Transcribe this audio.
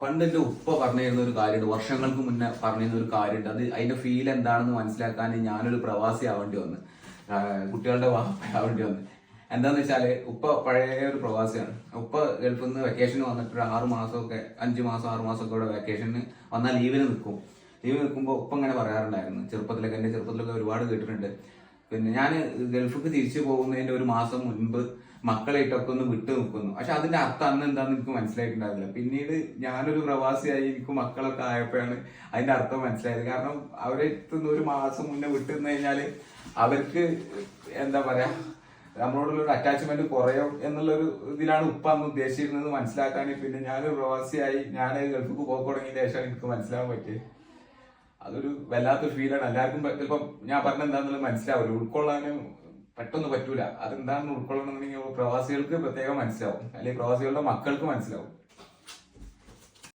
പണ്ട് എന്റെ ഉപ്പ പറഞ്ഞിരുന്ന ഒരു കാര്യമുണ്ട്, വർഷങ്ങൾക്ക് മുന്നേ പറഞ്ഞിരുന്ന ഒരു കാര്യമുണ്ട്. അത് അതിന്റെ ഫീൽ എന്താണെന്ന് മനസ്സിലാക്കാൻ ഞാനൊരു പ്രവാസി ആവേണ്ടി വന്ന്, കുട്ടികളുടെ വാപ്പയാവേണ്ടി വന്ന്. എന്താന്ന് വെച്ചാല് ഉപ്പ പഴയ ഒരു പ്രവാസിയാണ്. ഉപ്പ ഗൾഫിൽ നിന്ന് വെക്കേഷന് വന്നിട്ട് ഒരു 6 മാസമൊക്കെ 5 മാസം 6 മാസമൊക്കെ ഇവിടെ വെക്കേഷന് വന്നാൽ ലീവിന് നിൽക്കും. ലീവ് നിൽക്കുമ്പോൾ ഉപ്പ ഇങ്ങനെ പറയാറുണ്ടായിരുന്നു, ചെറുപ്പത്തിലൊക്കെ എന്റെ ചെറുപ്പത്തിലൊക്കെ ഒരുപാട് കേട്ടിട്ടുണ്ട്. പിന്നെ ഞാൻ ഗൾഫിക്ക് തിരിച്ചു പോകുന്നതിന്റെ ഒരു മാസം മുൻപ് മക്കളായിട്ടൊക്കെ ഒന്ന് വിട്ടു നിൽക്കുന്നു. പക്ഷെ അതിന്റെ അർത്ഥം അന്ന് എന്താണെന്ന് എനിക്ക് മനസ്സിലായിട്ടുണ്ടാവില്ല. പിന്നീട് ഞാനൊരു പ്രവാസിയായി എനിക്ക് മക്കളൊക്കെ ആയപ്പോഴാണ് അതിന്റെ അർത്ഥം മനസ്സിലായത്. കാരണം അവരെ അടുത്തുനിന്ന് ഒരു മാസം മുന്നേ വിട്ടു നിന്ന് കഴിഞ്ഞാല് അവർക്ക് എന്താ പറയാ, നമ്മളോടുള്ള ഒരു അറ്റാച്ച്മെന്റ് കുറയും എന്നുള്ളൊരു ഇതിലാണ് ഉപ്പ അന്ന് ഉദ്ദേശിച്ചിരുന്നത് മനസ്സിലാക്കാൻ. പിന്നെ ഞാനൊരു പ്രവാസിയായി ഞാൻ ഗൾഫിക്ക് പോയി തുടങ്ങിയ ശേഷം എനിക്ക് മനസ്സിലാക്കാൻ പറ്റിയത്. അതൊരു വല്ലാത്തൊരു ഫീലാണ്. എല്ലാവർക്കും ചിലപ്പം ഞാൻ പറഞ്ഞ എന്താണെന്നുള്ളത് മനസ്സിലാവില്ല, ഉൾക്കൊള്ളാനും പെട്ടെന്ന് പറ്റൂല. അതെന്താണെന്ന് ഉൾക്കൊള്ളണമെന്നുണ്ടെങ്കിൽ പ്രവാസികൾക്ക് പ്രത്യേകം മനസ്സിലാവും, അല്ലെങ്കിൽ പ്രവാസികളുടെ മക്കൾക്ക് മനസ്സിലാവും.